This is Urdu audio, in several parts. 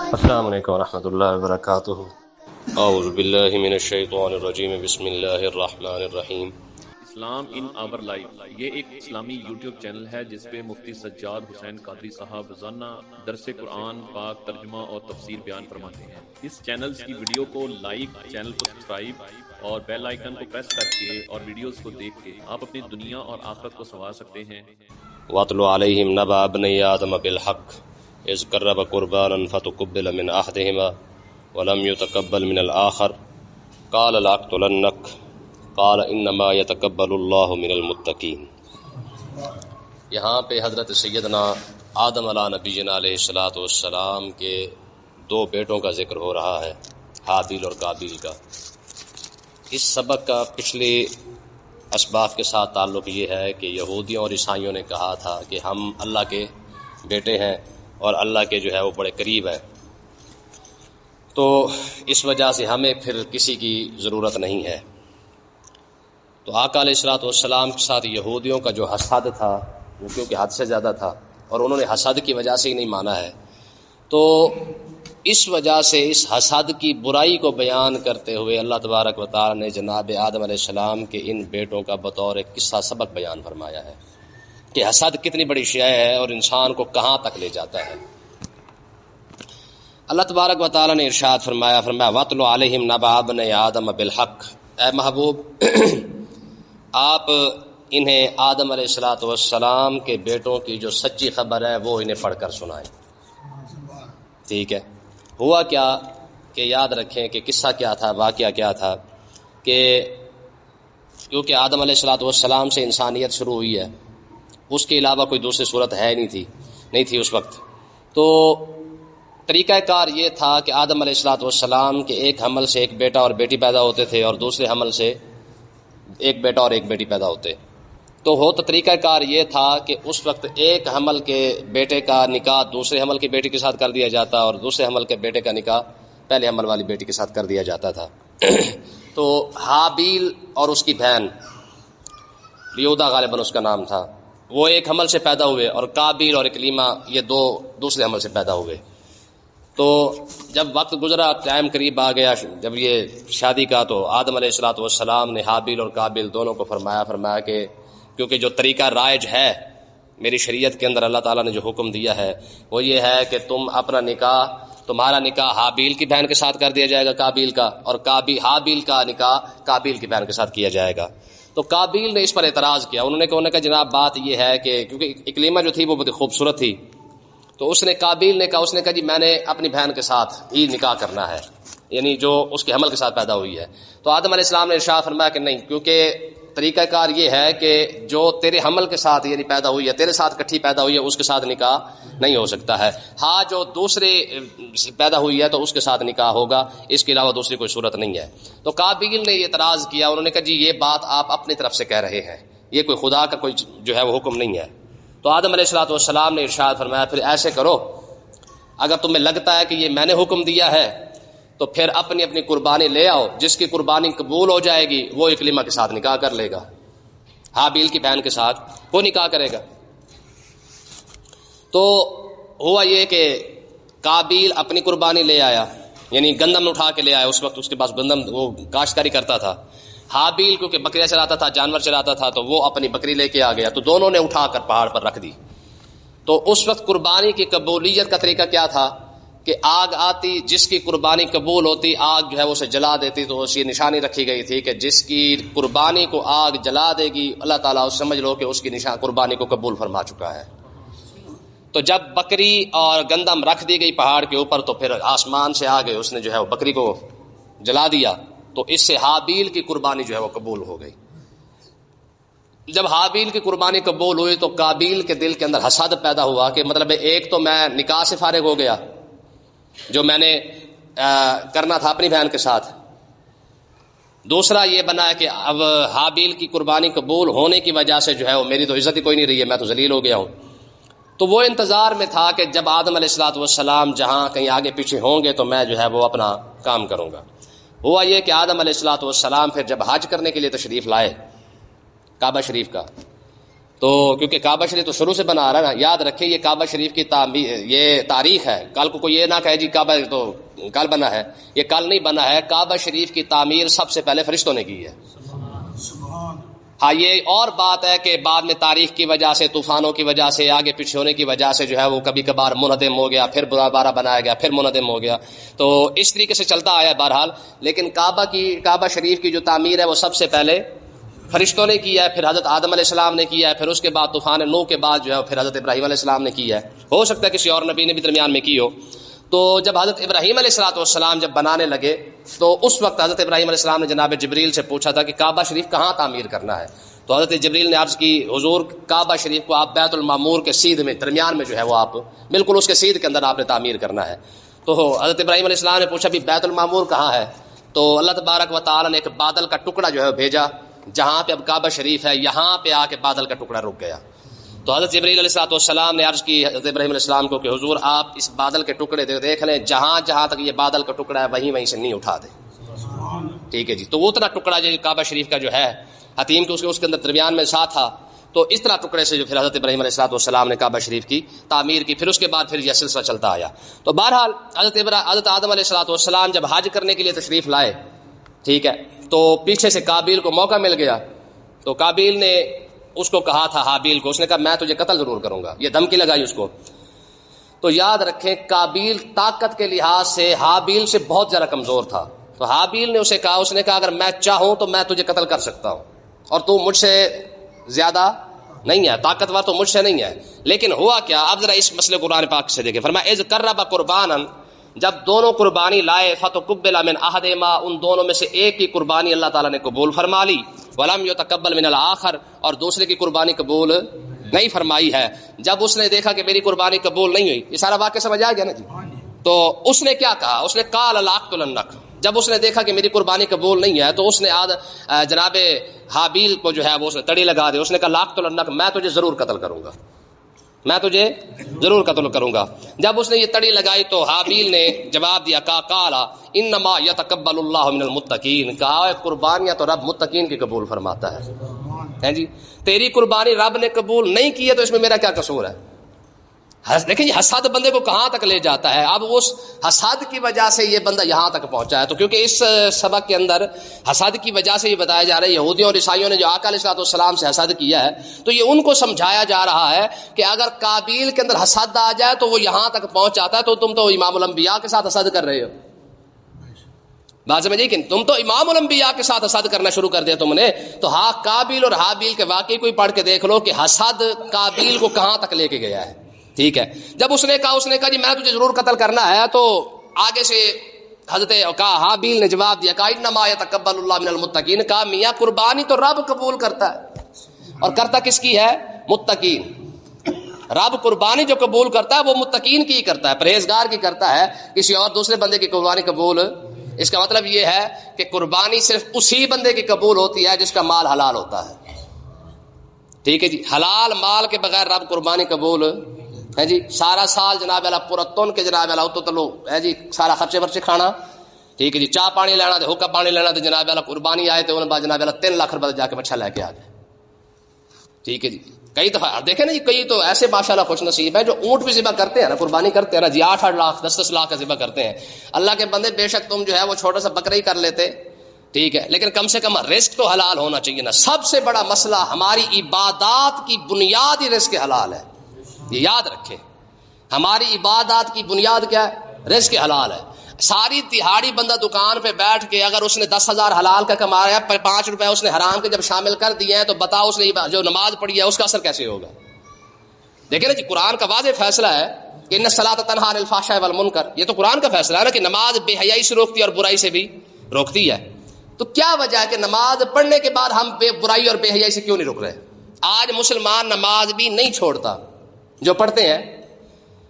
السلام علیکم ورحمۃ اللہ وبرکاتہ۔ اعوذ باللہ من الشیطان الرجیم، بسم اللہ الرحمن الرحیم۔ اسلام ان آور لائف یہ ایک اسلامی یوٹیوب چینل ہے جس پہ مفتی سجاد حسین قادری صاحب روزانہ درس قرآن پاک ترجمہ اور تفسیر بیان فرماتے ہیں۔ اس چینل کی ویڈیو کو لائک، چینل کو سبسکرائب اور بیل آئیکن کو پریس کر کے اور ویڈیوز کو دیکھ کے آپ اپنی دنیا اور آخرت کو سنوار سکتے ہیں۔ وَاتْلُ عَلَيْهِمْ نَبَأَ ابْنَيْ آدَمَ بِالْحَقِّ إِذْ قَرَّبَ قُرْبَانًا فَتُقُبِّلَ مِنْ أَحَدِهِمَا وَلَمْ يُتَقَبَّلْ مِنَ الْآخَرِ قَالَ لَأَقْتُلَنَّكَ قَالَ إِنَّمَا يَتَقَبَّلُ اللَّهُ مِنَ الْمُتَّقِينَ۔ یہاں پہ حضرت سیدنا آدم علیہ نبینا علیہ الصلاۃ والسلام کے دو بیٹوں کا ذکر ہو رہا ہے، حابیل اور قابیل کا۔ اس سبق کا پچھلے اسباق کے ساتھ تعلق یہ ہے کہ یہودیوں اور عیسائیوں نے کہا تھا کہ ہم اللہ کے بیٹے ہیں اور اللہ کے جو ہے وہ بڑے قریب ہے، تو اس وجہ سے ہمیں پھر کسی کی ضرورت نہیں ہے۔ تو آقا علیہ الصلوۃ والسلام کے ساتھ یہودیوں کا جو حسد تھا وہ کیونکہ حد سے زیادہ تھا اور انہوں نے حسد کی وجہ سے ہی نہیں مانا ہے، تو اس وجہ سے اس حسد کی برائی کو بیان کرتے ہوئے اللہ تبارک و تعالی نے جناب آدم علیہ السلام کے ان بیٹوں کا بطور ایک قصہ سبق بیان فرمایا ہے کہ حسد کتنی بڑی شے ہے اور انسان کو کہاں تک لے جاتا ہے۔ اللہ تبارک و تعالی نے ارشاد فرمایا وَاتْلُ عَلَيْهِمْ نَبَأَ ابْنَيْ آدَمَ بِالْحَقِّ، اے محبوب آپ انہیں آدم علیہ الصلوۃ والسلام کے بیٹوں کی جو سچی خبر ہے وہ انہیں پڑھ کر سنائیں۔ ٹھیک ہے، ہوا کیا کہ یاد رکھیں کہ قصہ کیا تھا، واقعہ کیا تھا کہ کیونکہ آدم علیہ الصلوۃ والسلام سے انسانیت شروع ہوئی ہے، اس کے علاوہ کوئی دوسری صورت ہے نہیں تھی اس وقت، تو طریقہ کار یہ تھا کہ آدم علیہ الصلوۃ والسلام کے ایک حمل سے ایک بیٹا اور بیٹی پیدا ہوتے تھے اور دوسرے حمل سے ایک بیٹا اور ایک بیٹی پیدا ہوتے، تو طریقہ کار یہ تھا کہ اس وقت ایک حمل کے بیٹے کا نکاح دوسرے حمل کی بیٹی کے ساتھ کر دیا جاتا اور دوسرے حمل کے بیٹے کا نکاح پہلے حمل والی بیٹی کے ساتھ کر دیا جاتا تھا۔ تو حابیل اور اس کی بہن لیودا غالباً اس کا نام تھا، وہ ایک حمل سے پیدا ہوئے، اور قابیل اور اکلیمہ یہ دو دوسرے حمل سے پیدا ہوئے۔ تو جب وقت گزرا، ٹائم قریب آ گیا جب یہ شادی کا، تو آدم علیہ الصلوۃ والسلام نے حابیل اور قابیل دونوں کو فرمایا کہ کیونکہ جو طریقہ رائج ہے میری شریعت کے اندر اللہ تعالیٰ نے جو حکم دیا ہے وہ یہ ہے کہ تمہارا نکاح حابیل کی بہن کے ساتھ کر دیا جائے گا قابیل کا، اور حابیل کا نکاح قابیل کی بہن کے ساتھ کیا جائے گا۔ تو قابیل نے اس پر اعتراض کیا، انہوں نے کہا جناب بات یہ ہے کہ کیونکہ اکلیمہ جو تھی وہ بہت خوبصورت تھی، تو قابیل نے کہا جی میں نے اپنی بہن کے ساتھ ہی نکاح کرنا ہے، یعنی جو اس کے حمل کے ساتھ پیدا ہوئی ہے۔ تو آدم علیہ السلام نے ارشاد فرمایا کہ نہیں، کیونکہ طریقہ کار یہ ہے کہ جو تیرے حمل کے ساتھ یعنی پیدا ہوئی ہے، تیرے ساتھ کٹھی پیدا ہوئی ہے، اس کے ساتھ نکاح نہیں ہو سکتا ہے، ہاں جو دوسرے پیدا ہوئی ہے تو اس کے ساتھ نکاح ہوگا، اس کے علاوہ دوسری کوئی صورت نہیں ہے۔ تو قابیل نے یہ اعتراض کیا، انہوں نے کہا جی یہ بات آپ اپنی طرف سے کہہ رہے ہیں، یہ کوئی خدا کا کوئی جو ہے وہ حکم نہیں ہے۔ تو آدم علیہ الصلوۃ والسلام نے ارشاد فرمایا پھر ایسے کرو، اگر تمہیں لگتا ہے کہ یہ میں نے حکم دیا ہے تو پھر اپنی قربانی لے آؤ، جس کی قربانی قبول ہو جائے گی وہ اکلیمہ کے ساتھ نکاح کر لے گا، حابیل کی بہن کے ساتھ وہ نکاح کرے گا۔ تو ہوا یہ کہ قابیل اپنی قربانی لے آیا، یعنی گندم اٹھا کے لے آیا، اس وقت اس کے پاس گندم وہ کاشتکاری کرتا تھا۔ حابیل کیونکہ بکریاں چلاتا تھا، جانور چلاتا تھا، تو وہ اپنی بکری لے کے آ گیا، تو دونوں نے اٹھا کر پہاڑ پر رکھ دی۔ تو اس وقت قربانی کی قبولیت کا طریقہ کیا تھا کہ آگ آتی، جس کی قربانی قبول ہوتی آگ جو ہے وہ اسے جلا دیتی، تو اس یہ نشانی رکھی گئی تھی کہ جس کی قربانی کو آگ جلا دے گی اللہ تعالیٰ سمجھ لو کہ اس کی قربانی کو قبول فرما چکا ہے۔ تو جب بکری اور گندم رکھ دی گئی پہاڑ کے اوپر، تو پھر آسمان سے آگے اس نے جو ہے وہ بکری کو جلا دیا، تو اس سے حابیل کی قربانی جو ہے وہ قبول ہو گئی۔ جب حابیل کی قربانی قبول ہوئی تو قابیل کے دل کے اندر حسد پیدا ہوا کہ مطلب ایک تو میں نکاح سے فارغ ہو گیا جو میں نے کرنا تھا اپنی بہن کے ساتھ، دوسرا یہ بنا کہ اب حابیل کی قربانی قبول ہونے کی وجہ سے جو ہے وہ میری تو عزت ہی کوئی نہیں رہی ہے، میں تو ذلیل ہو گیا ہوں۔ تو وہ انتظار میں تھا کہ جب آدم علیہ الصلوۃ والسلام جہاں کہیں آگے پیچھے ہوں گے تو میں جو ہے وہ اپنا کام کروں گا۔ ہوا یہ کہ آدم علیہ الصلوۃ والسلام پھر جب حج کرنے کے لیے تشریف لائے کعبہ شریف کا، تو کیونکہ کعبہ شریف تو شروع سے بنا رہا ہے نا، یاد رکھیں یہ کعبہ شریف کی تعمیر یہ تاریخ ہے. کل کو کوئی یہ نہ کہے جی کعبہ تو کل بنا ہے، یہ کل نہیں بنا ہے. کعبہ شریف کی تعمیر سب سے پہلے فرشتوں نے کی ہے. ہاں یہ اور بات ہے کہ بعد میں تاریخ کی وجہ سے، طوفانوں کی وجہ سے، آگے پیچھے ہونے کی وجہ سے جو ہے وہ کبھی کبھار منہدم ہو گیا، پھر دوبارہ بنایا گیا، پھر منہدم ہو گیا. تو اس طریقے سے چلتا آیا بہرحال. لیکن کعبہ شریف کی جو تعمیر ہے وہ سب سے پہلے فرشتوں نے کیا ہے، پھر حضرت آدم علیہ السلام نے کیا ہے، پھر اس کے بعد طوفان نوح کے بعد جو ہے پھر حضرت ابراہیم علیہ السلام نے کیا ہے. ہو سکتا ہے کسی اور نبی نے بھی درمیان میں کی ہو. تو جب حضرت ابراہیم علیہ السلام جب بنانے لگے تو اس وقت حضرت ابراہیم علیہ السلام نے جناب جبریل سے پوچھا تھا کہ کعبہ شریف کہاں تعمیر کرنا ہے. تو حضرت جبریل نے عرض کی حضور کعبہ شریف کو آپ بیت المعمور کے سیدھ میں درمیان میں جو ہے وہ آپ بالکل اس کے سیدھ کے اندر آپ نے تعمیر کرنا ہے. تو حضرت ابراہیم علیہ السلام نے پوچھا بھی بیت المعمور کہاں ہے؟ تو اللہ تبارک و تعالی نے ایک بادل کا ٹکڑا جو ہے بھیجا جہاں پہ اب کعبہ شریف ہے، یہاں پہ آ کے بادل کا ٹکڑا رک گیا. تو حضرت جبریل علیہ السلام نے عرض کی حضرت ابراہیم علیہ السلام کو کہ حضور آپ اس بادل کے ٹکڑے دیکھ لیں، جہاں جہاں تک یہ بادل کا ٹکڑا ہے وہیں سے نہیں اٹھا دیں. ٹھیک ہے جی. تو وہ اتنا ٹکڑا جو کعبہ شریف کا جو ہے حتیم کے اس کے اندر درمیان میں ساتھ تھا. تو اس طرح ٹکڑے سے جو پھر حضرت ابراہیم علیہ السلام نے کعبہ شریف کی تعمیر کی. پھر اس کے بعد پھر یہ سلسلہ چلتا آیا. تو بہرحال حضرت آدم علیہ السلام جب حج کرنے کے لیے تشریف لائے، ٹھیک ہے، تو پیچھے سے قابیل کو موقع مل گیا. تو قابیل نے اس کو کہا تھا حابیل کو، اس نے کہا میں تجھے قتل ضرور کروں گا، یہ دھمکی لگائی اس کو. تو یاد رکھیں قابیل طاقت کے لحاظ سے حابیل سے بہت زیادہ کمزور تھا. تو حابیل نے اسے کہا، اس نے کہا اگر میں چاہوں تو میں تجھے قتل کر سکتا ہوں اور تو مجھ سے زیادہ نہیں ہے، طاقتور تو مجھ سے نہیں ہے. لیکن ہوا کیا؟ اب ذرا اس مسئلے قرآن پاک سے دیکھیں. فرمایا اذ قرب قربانا، جب دونوں قربانی لائے، فتقبل من احدہما، ان دونوں میں سے ایک کی قربانی اللہ تعالیٰ نے قبول فرما لی، ولم یتقبل من الاخر، اور دوسرے کی قربانی قبول نہیں فرمائی ہے. جب اس نے دیکھا کہ میری قربانی قبول نہیں ہوئی، یہ سارا واقعہ سمجھ آ گیا نا جی. تو اس نے کیا کہا؟ اس نے قال لاقتلنک. جب اس نے دیکھا کہ میری قربانی قبول نہیں ہے تو اس نے جناب حابیل کو جو ہے وہ اس نے تڑی لگا دی. اس نے کہا لاقتلنک، میں تجھے ضرور قتل کروں گا، میں تجھے ضرور قتل کروں گا. جب اس نے یہ تڑی لگائی تو حابیل نے جواب دیا، کہا قال انما یتقبل اللہ من المتقین، کہا قربانیاں تو رب متقین کی قبول فرماتا ہے جی. تیری قربانی رب نے قبول نہیں کی ہے تو اس میں میرا کیا قصور ہے؟ دیکھیں یہ حسد بندے کو کہاں تک لے جاتا ہے. اب اس حسد کی وجہ سے یہ بندہ یہاں تک پہنچا ہے. تو کیونکہ اس سبق کے اندر حسد کی وجہ سے یہ بتایا جا رہا ہے یہودیوں اور عیسائیوں نے جو آقا علیہ السلام سے حسد کیا ہے، تو یہ ان کو سمجھایا جا رہا ہے کہ اگر قابیل کے اندر حسد آ جائے تو وہ یہاں تک پہنچ جاتا ہے. تو تم تو امام الانبیاء کے ساتھ حسد کر رہے ہو. بات سمجھیے کہ تم تو امام الانبیاء کے ساتھ حسد کرنا شروع کر دیا تم نے. تو ہاں قابیل اور حابیل کے واقعے کو پڑھ کے دیکھ لو کہ حسد قابیل کو کہاں تک لے کے گیا ہے. ٹھیک ہے. جب اس نے کہا جی میں تجھے ضرور قتل کرنا ہے، تو آگے سے حضرت حابیل نے جواب دیا، کہا انما یتقبل اللہ من المتقین، کہا میاں قربانی تو رب قبول کرتا ہے، اور کرتا کس کی ہے؟ متقین. رب قربانی جو قبول کرتا ہے وہ متقین کی ہی کرتا ہے، پرہیزگار کی کرتا ہے، کسی اور دوسرے بندے کی قربانی قبول. اس کا مطلب یہ ہے کہ قربانی صرف اسی بندے کی قبول ہوتی ہے جس کا مال حلال ہوتا ہے. ٹھیک ہے جی. حلال مال کے بغیر رب قربانی قبول ہے جی. سارا سال جناب اللہ پورتن کے جناب اللہ تو تلو ہے جی، سارا خرچے ورچے کھانا. ٹھیک ہے جی. چاہ پانی لینا تو حکا پانی لینا تو جناب اللہ قربانی آئے تو انہوں نے جناب اللہ 3 لاکھ روپے جا کے بچہ لے کے آ گئے. ٹھیک ہے جی. کئی دفعہ دیکھیں نا جی، کئی تو ایسے ماشاءاللہ خوش نصیب ہیں جو اونٹ بھی ذبح کرتے ہیں نا، قربانی کرتے ہیں نا جی، 8-8 لاکھ 10-10 لاکھ کا ذبح کرتے ہیں. اللہ کے بندے بے شک تم جو ہے وہ چھوٹا سا بکرا ہی کر لیتے، ٹھیک ہے، لیکن کم سے کم رزق تو حلال ہونا چاہیے نا. سب سے بڑا مسئلہ ہماری عبادات کی بنیاد ہی رزق حلال ہے. یہ یاد رکھے، ہماری عبادات کی بنیاد کیا ہے؟ رزق حلال ہے. ساری تہاڑی بندہ دکان پہ بیٹھ کے اگر اس نے 10,000 حلال کا کمایا، 5 روپے اس نے حرام کے جب شامل کر دیے ہیں، تو بتاؤ اس نے جو نماز پڑھی ہے اس کا اثر کیسے ہوگا؟ دیکھیں نا جی، قرآن کا واضح فیصلہ ہے کہ ان الصلاۃ تنہی عن الفحشاء والمنکر. یہ تو قرآن کا فیصلہ ہے نا کہ نماز بے حیائی سے روکتی ہے اور برائی سے بھی روکتی ہے. تو کیا وجہ ہے کہ نماز پڑھنے کے بعد ہم برائی اور بے حیائی سے کیوں نہیں رک رہے؟ آج مسلمان نماز بھی نہیں چھوڑتا، جو پڑھتے ہیں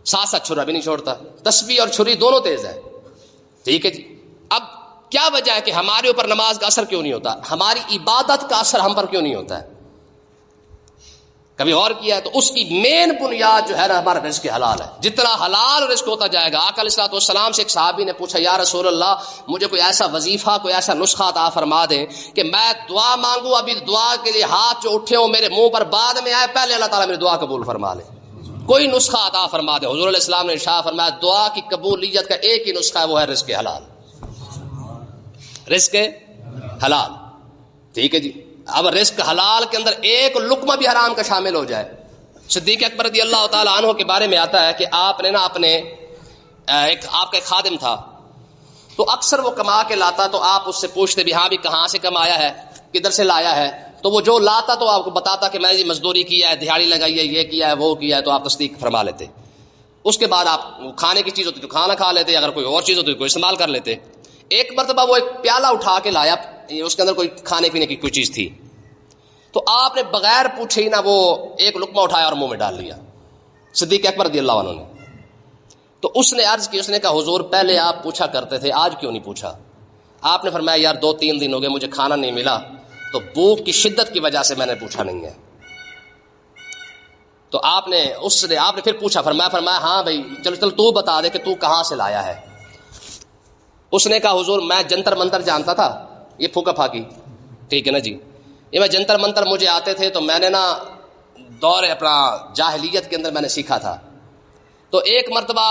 ساتھ ساتھ چھرا بھی نہیں چھوڑتا، تسبیح اور چھری دونوں تیز ہے. ٹھیک ہے جی. اب کیا وجہ ہے کہ ہمارے اوپر نماز کا اثر کیوں نہیں ہوتا؟ ہماری عبادت کا اثر ہم پر کیوں نہیں ہوتا ہے؟ کبھی اور کیا ہے؟ تو اس کی مین بنیاد جو ہے نا ہمارا رزق حلال ہے. جتنا حلال رزق ہوتا جائے گا. آقا علیہ الصلوۃ والسلام سے ایک صحابی نے پوچھا یا رسول اللہ مجھے کوئی ایسا وظیفہ کوئی ایسا نسخہ عطا فرما دیں کہ میں دعا مانگوں, ابھی دعا کے لیے ہاتھ جو اٹھے ہوں میرے منہ پر بعد میں آئے, پہلے اللہ تعالیٰ میری دعا قبول فرما لے. کوئی نسخہ عطا فرما دے. حضور علیہ السلام نے ارشاد فرمایا دعا کی قبولیت کا ایک ہی نسخہ ہے, وہ ہے رزق حلال. رزق حلال. ٹھیک ہے جی. اب رزق حلال کے اندر ایک لقمہ بھی حرام کا شامل ہو جائے. صدیق اکبر رضی اللہ تعالی عنہ کے بارے میں آتا ہے کہ آپ نے نا اپنے آپ کا ایک خادم تھا, تو اکثر وہ کما کے لاتا تو آپ اس سے پوچھتے بھی ہاں بھی کہاں سے کمایا ہے, کدھر سے لایا ہے. تو وہ جو لاتا تو آپ کو بتاتا کہ میں نے مزدوری کیا ہے, دہاڑی لگائی ہے, یہ کیا ہے, وہ کیا ہے, تو آپ تصدیق فرما لیتے. اس کے بعد آپ کھانے کی چیز ہوتی تو کھانا کھا لیتے, اگر کوئی اور چیز ہوتی تو کوئی استعمال کر لیتے. ایک مرتبہ وہ ایک پیالہ اٹھا کے لایا, اس کے اندر کوئی کھانے پینے کی کوئی چیز تھی, تو آپ نے بغیر پوچھے ہی نا وہ ایک لقمہ اٹھایا اور منہ میں ڈال لیا. صدیق اکبر رضی اللہ عنہ نے. تو اس نے عرض کی, اس نے کہا حضور پہلے آپ پوچھا کرتے تھے, آج کیوں نہیں پوچھا؟ آپ نے فرمایا یار 2-3 دن ہو گئے مجھے کھانا نہیں ملا, تو بھوک کی شدت کی وجہ سے میں نے پوچھا نہیں ہے. تو آپ نے پھر پوچھا, فرمایا ہاں بھائی چل تو بتا دے کہ تو کہاں سے لایا ہے. اس نے کہا حضور میں جنتر منتر جانتا تھا, یہ پھوکا پھاکی, ٹھیک ہے نا جی, یہ میں جنتر منتر مجھے آتے تھے تو میں نے نا دور اپنا جاہلیت کے اندر میں نے سیکھا تھا. تو ایک مرتبہ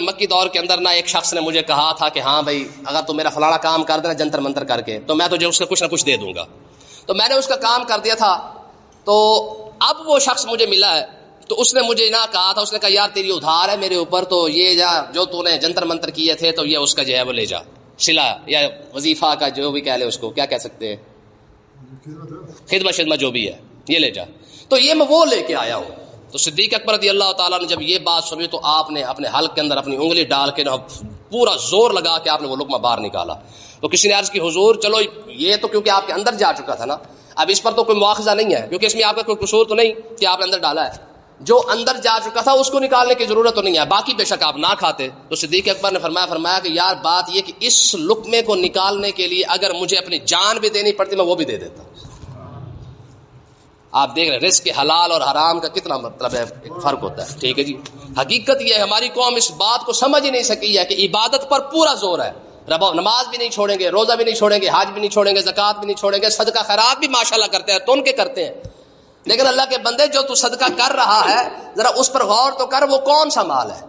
مکی دور کے اندر نا ایک شخص نے مجھے کہا تھا کہ ہاں بھائی اگر تو میرا فلانا کام کر دینا جنتر منتر کر کے تو میں تجھے اس کا کچھ نہ کچھ دے دوں گا. تو میں نے اس کا کام کر دیا تھا. تو اب وہ شخص مجھے ملا ہے, تو اس نے مجھے نہ کہا تھا, اس نے کہا یار تیری ادھار ہے میرے اوپر, تو یہ جو تو نے جنتر منتر کیے تھے تو یہ اس کا جو ہے وہ لے جا, صلہ یا وظیفہ کا جو بھی کہہ لے اس کو کیا کہہ سکتے ہیں, خدمت جو بھی ہے, یہ لے جا. تو یہ میں وہ لے کے آیا ہوں. تو صدیق اکبر رضی اللہ تعالیٰ نے جب یہ بات سنی تو آپ نے اپنے حلق کے اندر اپنی انگلی ڈال کے پورا زور لگا کے آپ نے وہ لقمہ باہر نکالا. تو کسی نے عرض کی حضور چلو یہ تو کیونکہ آپ کے اندر جا چکا تھا نا, اب اس پر تو کوئی مواخذہ نہیں ہے کیونکہ اس میں آپ کا کوئی قصور تو نہیں کہ آپ نے اندر ڈالا ہے. جو اندر جا چکا تھا اس کو نکالنے کی ضرورت تو نہیں ہے, باقی بے شک آپ نہ کھاتے. تو صدیق اکبر نے فرمایا کہ یار بات یہ کہ اس لقمے کو نکالنے کے لیے اگر مجھے اپنی جان بھی دینی پڑتی میں وہ بھی دے دیتا. آپ دیکھ رہے ہیں رزق حلال اور حرام کا کتنا مطلب ہے, ایک فرق ہوتا ہے. ٹھیک ہے جی. حقیقت یہ ہے ہماری قوم اس بات کو سمجھ ہی نہیں سکی ہے کہ عبادت پر پورا زور ہے, نماز بھی نہیں چھوڑیں گے, روزہ بھی نہیں چھوڑیں گے, حج بھی نہیں چھوڑیں گے, زکوٰۃ بھی نہیں چھوڑیں گے, صدقہ خیرات بھی ماشاءاللہ کرتے ہیں, تن کے کرتے ہیں. لیکن اللہ کے بندے جو تو صدقہ کر رہا ہے ذرا اس پر غور تو کر, وہ کون سا مال ہے؟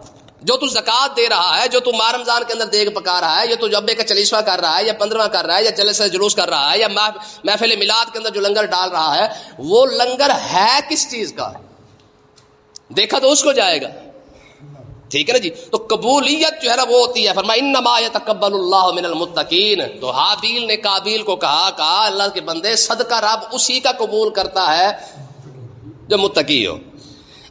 جو تو زکوٰۃ دے رہا ہے, جو تو ماہ رمضان کے اندر دیگ پکا رہا ہے, یا تو جبے کا 40واں کر رہا ہے, یا 15واں کر رہا ہے, یا جلسہ جلوس کر رہا ہے, یا محفل میلاد کے اندر جو لنگر ڈال رہا ہے, وہ لنگر ہے کس چیز کا؟ دیکھا تو اس کو جائے گا. ٹھیک ہے نا جی. تو قبولیت جو ہے نا وہ ہوتی ہے, فرمایا انما یتقبل اللہ من المتقین. تو حابیل نے قابیل کو کہا اللہ کے بندے صدقہ رب اسی کا قبول کرتا ہے جو متقی ہو.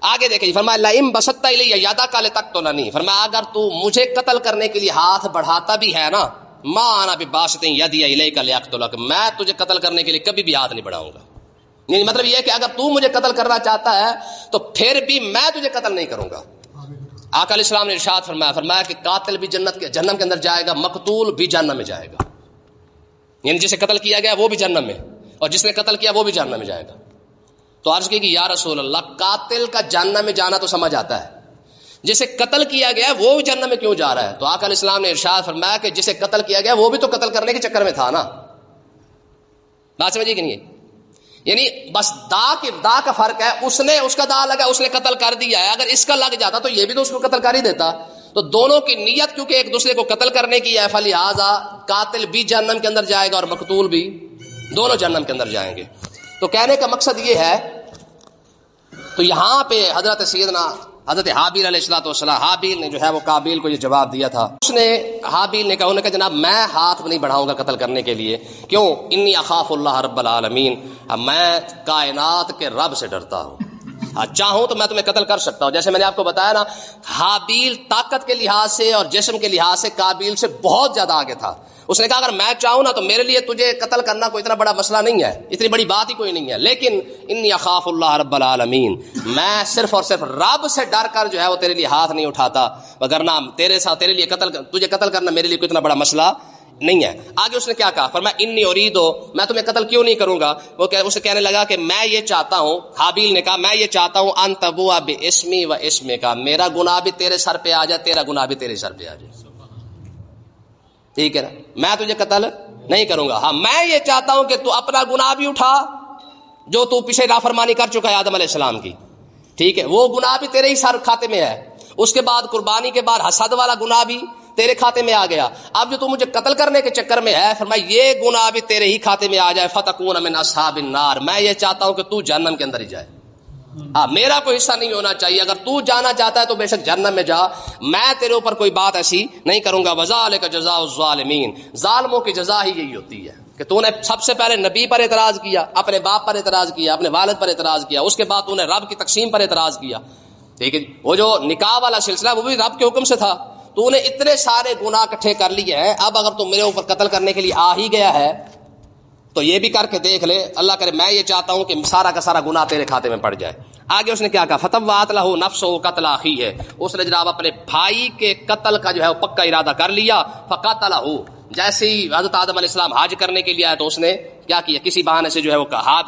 آگے دیکھیں فرمایا لئن بسطت الی یدک لتقتلنی, فرمایا اگر تو مجھے قتل کرنے کے لیے ہاتھ بڑھاتا بھی ہے نا, ما انا بباسط یدی الیک لیقتلک, میں تجھے قتل کرنے کے لیے کبھی بھی ہاتھ نہیں بڑھاؤں گا. یعنی مطلب یہ ہے کہ اگر تو مجھے قتل کرنا چاہتا ہے تو پھر بھی میں تجھے قتل نہیں کروں گا. آقا علیہ السلام نے ارشاد فرمایا کہ قاتل بھی جہنم کے اندر جائے گا, مقتول بھی جہنم میں جائے گا. یعنی جسے قتل کیا گیا وہ بھی جہنم میں, اور جس نے قتل کیا وہ بھی جہنم میں جائے گا. تو عرض کی کہ یا رسول اللہ قاتل کا جہنم میں جانا تو سمجھ آتا ہے, جسے قتل کیا گیا وہ بھی جہنم میں کیوں جا رہا ہے؟ تو آقا علیہ السلام نے ارشاد فرمایا کہ جسے قتل کیا گیا وہ بھی تو قتل کرنے کے چکر میں تھا نا. بات سمجھیے کہ نہیں؟ یعنی بس دا کا فرق ہے, اس کا دا لگا, اس نے قتل کر دیا ہے, اگر اس کا لگ جاتا تو یہ بھی تو اس کو قتل کر ہی دیتا. تو دونوں کی نیت کیونکہ ایک دوسرے کو قتل کرنے کی ہے, فلہذا قاتل بھی جہنم کے اندر جائے گا اور مقتول بھی, دونوں جہنم کے اندر جائیں گے. تو کہنے کا مقصد یہ ہے, تو یہاں پہ حضرت حابیل علیہ الصلوۃ والسلام, حابیل نے جو ہے وہ قابیل کو یہ جواب دیا تھا. حابیل نے کہا جناب میں ہاتھ نہیں بڑھاؤں گا قتل کرنے کے لیے, کیوں؟ انی اخاف اللہ رب العالمین, میں کائنات کے رب سے ڈرتا ہوں, چاہوں تو میں تمہیں قتل کر سکتا ہوں. جیسے میں نے آپ کو بتایا نا, حابیل طاقت کے لحاظ سے اور جسم کے لحاظ سے قابیل سے بہت زیادہ آگے تھا. اس نے کہا اگر میں چاہوں نا تو میرے لیے تجھے قتل کرنا کوئی اتنا بڑا مسئلہ نہیں ہے, اتنی بڑی بات ہی کوئی نہیں ہے, لیکن انی اخاف اللہ رب العالمین, میں صرف اور صرف رب سے ڈر کر جو ہے وہ تیرے لیے ہاتھ نہیں اٹھاتا, وگرنہ تیرے لیے تجھے قتل کرنا میرے لیے کوئی اتنا بڑا مسئلہ نہیں ہے. آگے اس نے کیا کہا؟ فرمایا انی اریدو، میں تمہیں قتل کیوں نہیں کروں گا. وہ اسے کہنے لگا کہ میں یہ چاہتا ہوں، حابیل نے کہا میں یہ چاہتا ہوں ان تبوا باسمی و اسمک، میرا گناہ بھی تیرے سر پہ آ جائے، تیرا گناہ بھی تیرے سر پہ آ جائے. ٹھیک ہے نا، میں تجھے قتل نہیں کروں گا. ہاں میں یہ چاہتا ہوں کہ تو اپنا گناہ بھی اٹھا جو تو پیچھے نافرمانی کر چکا ہے آدم علیہ السلام کی. ٹھیک ہے، وہ گناہ بھی تیرے ہی سر کھاتے میں ہے. اس کے بعد قربانی کے بعد حسد والا گناہ بھی تیرے کھاتے میں آ گیا. اب جو تو مجھے قتل کرنے کے چکر میں ہے، فرمایا یہ گناہ بھی تیرے ہی کھاتے میں آ جائے. فتکون من اصحاب النار، میں یہ چاہتا ہوں کہ تو جہنم کے اندر ہی جائے. میرا کوئی حصہ نہیں ہونا چاہیے. اگر تو جانا چاہتا ہے تو بے شک جہنم میں جا، میں تیرے اوپر کوئی بات ایسی نہیں کروں گا. وذالک جزاء الظالمین، ظالموں کی جزا ہی یہی ہوتی ہے کہ تو نے سب سے پہلے نبی پر اعتراض کیا، اپنے باپ پر اعتراض کیا، اپنے والد پر اعتراض کیا، اس کے بعد تو نے رب کی تقسیم پر اعتراض کیا. ٹھیک ہے، وہ جو نکاح والا سلسلہ وہ بھی رب کے حکم سے تھا. تو نے اتنے سارے گناہ اکٹھے کر لیے ہیں. اب اگر تو میرے اوپر قتل کرنے کے لیے آ ہی گیا ہے تو یہ بھی کر کے دیکھ لے. اللہ کرے میں یہ چاہتا ہوں کہ سارا کا سارا گناہ تیرے کھاتے میں پڑ جائے. آگے اس نے کیا کہا؟ فتوات لہ نفسہ قتل اخیہ، اس نے جناب اپنے بھائی کے قتل کا جو ہے وہ پکا ارادہ کر لیا. فقتلہ، جیسے ہی حضرت آدم علیہ السلام حج کرنے کے لیے آئے تو اس نے کیا کیا؟ کسی بہانے سے جو ہے وہ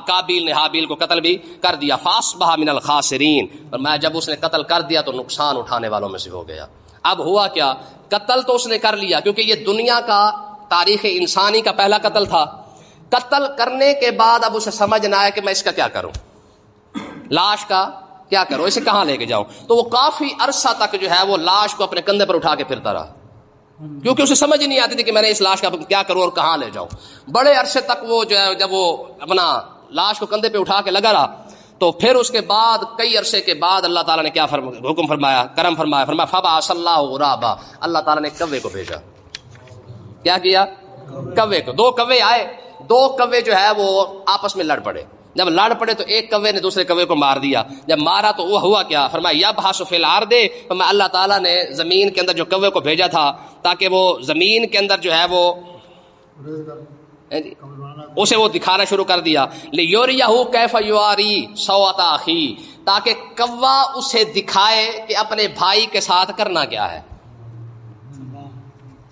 قابیل نے حابیل کو قتل بھی کر دیا. فاصبح من الخاسرین، اور میں جب اس نے قتل کر دیا تو نقصان اٹھانے والوں میں سے ہو گیا. اب ہوا کیا؟ قتل تو اس نے کر لیا کیونکہ یہ دنیا کا تاریخ انسانی کا پہلا قتل تھا. قتل کرنے کے بعد اب اسے سمجھ نہ آیا کہ میں اس کا کیا کروں، لاش کا کیا کروں، اسے کہاں لے کے جاؤں. تو وہ کافی عرصہ تک جو ہے وہ لاش کو اپنے کندھے پر اٹھا کے پھرتا رہا کیونکہ اسے سمجھ ہی نہیں آتی تھی کہ میں نے اس لاش کا کیا کروں اور کہاں لے جاؤں. بڑے عرصے تک وہ جو ہے جب وہ اپنا لاش کو کندھے پہ اٹھا کے لگا رہا تو پھر اس کے بعد کئی عرصے کے بعد اللہ تعالیٰ نے کیا حکم فرمایا، کرم فرمایا. فرمایا فبعث اللہ غرابا، اللہ تعالیٰ نے کوے کو بھیجا. کیا کیا؟ کوے کو. دو کوے آئے، دو کوے جو ہے وہ آپس میں لڑ پڑے. جب لڑ پڑے تو ایک کوے نے دوسرے کوے کو مار دیا. جب مارا تو وہ ہوا کیا؟ فرمایا یبحث فی الارض، فرمایا اللہ تعالیٰ نے زمین کے اندر جو کوے کو بھیجا تھا تاکہ وہ زمین کے اندر جو ہے وہ اسے وہ دکھانا شروع کر دیا. لیوریہ کیف یواری سوءۃ اخی، تاکہ کوا اسے دکھائے کہ اپنے بھائی کے ساتھ کرنا کیا ہے.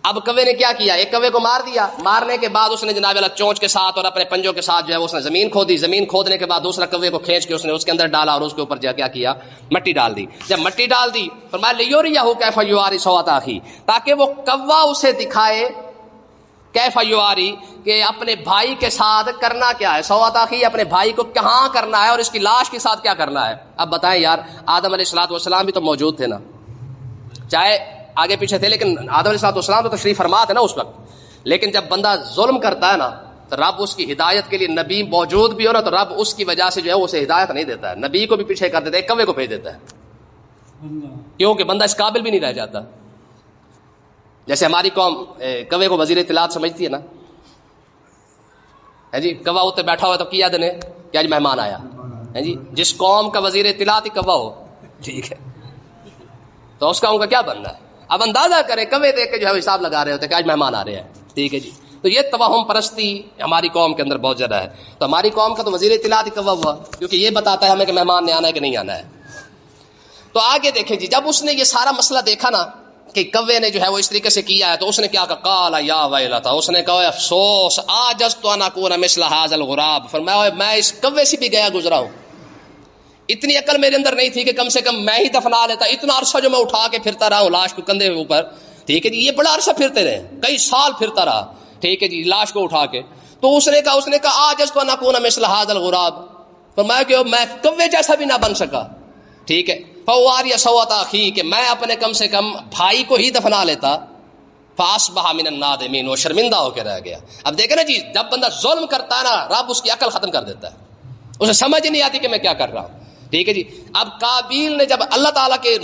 اب کوے نے کیا کیا؟ ایک کوے کو مار دیا. مارنے کے بعد اس نے جناب اللہ چونچ کے ساتھ اور اپنے پنجوں کے ساتھ جو ہے اس نے زمین کھودی. زمین کھودنے کے بعد دوسرا کوے کو کھینچ کے اس نے اس کے اندر ڈالا اور اس کے اوپر کیا کیا؟ مٹی ڈال دی. جب مٹی ڈال دی فرمایا لیوریہ کیف یواری سوءۃ اخی، تاکہ وہ کوا اسے دکھائے کیف یواری کہ اپنے بھائی کے ساتھ کرنا کیا ہے. سوءۃ اخی، اپنے بھائی کو کہاں کرنا ہے اور اس کی لاش کے ساتھ کیا کرنا ہے. اب بتائیں یار، آدم علیہ الصلوۃ والسلام بھی تو موجود تھے نا، چاہے آگے پیچھے تھے لیکن آدم علیہ الصلوۃ والسلام تو تشریف فرما تھے نا اس وقت. لیکن جب بندہ ظلم کرتا ہے نا تو رب اس کی ہدایت کے لیے نبی موجود بھی ہو نا تو رب اس کی وجہ سے جو ہے اسے ہدایت نہیں دیتا ہے. نبی کو بھی پیچھے کر دیتا ہے، ایک کوے کو بھیج دیتا ہے کیونکہ بندہ اس قابل بھی نہیں رہ جاتا. جیسے ہماری قوم کوے کو وزیر اطلاعات سمجھتی ہے نا، ہے جی کوا اتنے بیٹھا ہوا تو کیا دنے کہ آج مہمان آیا ہے جی. جس قوم کا وزیر اطلاعات ہی کوا ہو، ٹھیک ہے، تو اس کا ان کا کیا بننا ہے. اب اندازہ کریں کوے دیکھ کے جو ہے حساب لگا رہے ہوتے کہ آج مہمان آ رہے ہیں. ٹھیک ہے جی. تو یہ توہم پرستی ہماری قوم کے اندر بہت زیادہ ہے. تو ہماری قوم کا تو وزیر اطلاعات ہی کوا ہوا کیونکہ یہ بتاتا ہے ہمیں کہ مہمان نے آنا ہے کہ نہیں آنا ہے. تو آگے دیکھیں جی، جب اس نے یہ سارا مسئلہ دیکھا نا کہ کوے نے جو ہے وہ اس طریقے سے کیا ہے تو اس نے کیا کہا؟ قال یا ویلتا، اس نے کہا افسوس، عاجزت ان اکون مثل هذا الغراب، فرمایا میں اس کوے سے بھی گیا گزرا ہوں. اتنی عقل میرے اندر نہیں تھی کہ کم سے کم میں ہی دفنا لیتا. اتنا عرصہ جو میں اٹھا کے پھرتا رہا ہوں لاش کو کندھے اوپر، ٹھیک ہے جی، یہ بڑا عرصہ پھرتے رہے، کئی سال پھرتا رہا، ٹھیک ہے جی، لاش کو اٹھا کے. تو اس نے کہا عاجزت ان اکون مثل هذا الغراب، فرمایا کہ میں کوے جیسا بھی نہ بن سکا. ٹھیک ہے، فواری سوءۃ اخی، کہ میں اپنے کم سے کم بھائی کو ہی دفنا لیتا. فاصبح من النادمین، وہ شرمندہ ہو کے رہ گیا. اب دیکھیں نا جی، جب بندہ ظلم کرتا ہے نا رب اس کی عقل ختم کر دیتا ہے، اسے سمجھ نہیں آتی کہ میں کیا کر رہا ہوں. ٹھیک ہے جی. اب قابیل نے جب اللہ تعالیٰ کے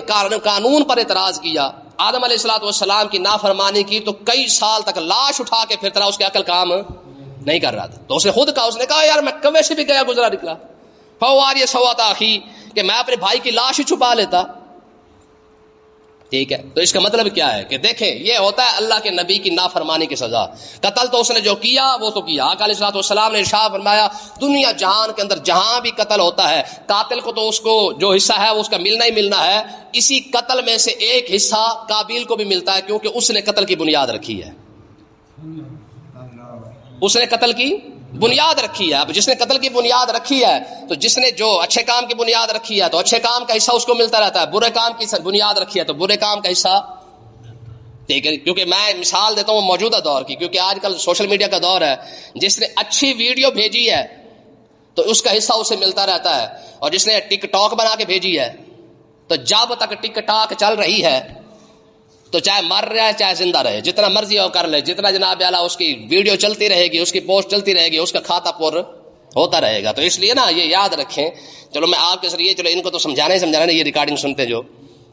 قانون پر اعتراض کیا، آدم علیہ الصلوۃ والسلام کی نافرمانی کی، تو کئی سال تک لاش اٹھا کے پھرتا رہا، اس کی عقل کام نہیں کر رہا تھا. تو اس نے خود کہا، اس نے کہا یار میں کوے سے بھی گیا گزرا نکلا. فواری سوءۃ اخی، کہ میں اپنے بھائی کی لاش ہی چھپا لیتا. ٹھیک ہے. تو اس کا مطلب کیا ہے کہ دیکھیں یہ ہوتا ہے اللہ کے نبی کی نافرمانی کی سزا. قتل تو اس نے جو کیا وہ تو کیا. آقا علیہ الصلوۃ والسلام نے ارشاد فرمایا دنیا جہان کے اندر جہاں بھی قتل ہوتا ہے قاتل کو تو اس کو جو حصہ ہے وہ اس کا ملنا ہی ملنا ہے. اسی قتل میں سے ایک حصہ قابیل کو بھی ملتا ہے کیونکہ اس نے قتل کی بنیاد رکھی ہے. اس نے قتل کی بنیاد رکھی ہے. اب جس نے قتل کی بنیاد رکھی ہے تو جس نے جو اچھے کام کی بنیاد رکھی ہے تو اچھے کام کا حصہ اس کو ملتا رہتا ہے, برے کام کی بنیاد رکھی ہے تو برے کام کا حصہ. ٹھیک ہے, کیونکہ میں مثال دیتا ہوں موجودہ دور کی, کیونکہ آج کل سوشل میڈیا کا دور ہے. جس نے اچھی ویڈیو بھیجی ہے تو اس کا حصہ اسے ملتا رہتا ہے, اور جس نے ٹک ٹاک بنا کے بھیجی ہے تو جب تک ٹک ٹاک چل رہی ہے تو چاہے مر رہا ہے چاہے زندہ رہے, جتنا مرضی ہو کر لے, جتنا جناب اعلیٰ اس کی ویڈیو چلتی رہے گی, اس کی پوسٹ چلتی رہے گی, اس کا کھاتا پر ہوتا رہے گا. تو اس لیے نا یہ یاد رکھیں. چلو میں آپ کے ذریعے, چلو ان کو تو سمجھانا ہی سمجھانا, یہ ریکارڈنگ سنتے جو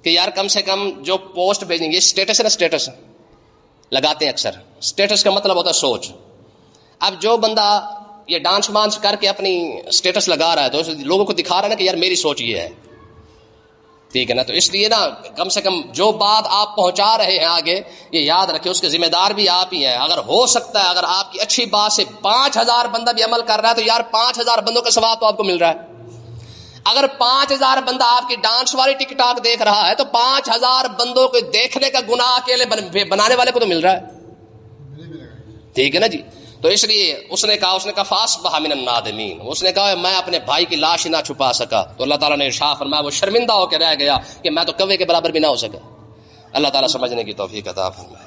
کہ یار کم سے کم جو پوسٹ بھیجیں گے, اسٹیٹس ہے نا, اسٹیٹس لگاتے ہیں اکثر. اسٹیٹس کا مطلب ہوتا ہے سوچ. اب جو بندہ یہ ڈانس وانس کر کے اپنی اسٹیٹس لگا رہا ہے تو لوگوں کو دکھا رہا ہے نا کہ یار میری سوچ یہ ہے. ٹھیک ہے نا, تو اس لیے نا کم سے کم جو بات آپ پہنچا رہے ہیں آگے, یہ یاد رکھیں اس کے ذمہ دار بھی آپ ہی ہیں. اگر ہو سکتا ہے اگر آپ کی اچھی بات سے 5000 بندہ بھی عمل کر رہا ہے تو یار 5000 بندوں کا ثواب تو آپ کو مل رہا ہے. اگر 5000 بندہ آپ کی ڈانس والی ٹک ٹاک دیکھ رہا ہے تو 5000 بندوں کو دیکھنے کا گناہ اکیلے بنانے والے کو تو مل رہا ہے. ٹھیک ہے نا جی. تو اس لیے اس نے کہا فاصبح من النادمین, اس نے کہا میں اپنے بھائی کی لاش نہ چھپا سکا تو اللہ تعالیٰ نے ارشاد فرمایا وہ شرمندہ ہو کے رہ گیا کہ میں تو کوے کے برابر بھی نہ ہو سکا. اللہ تعالیٰ سمجھنے کی توفیق عطا فرمائے.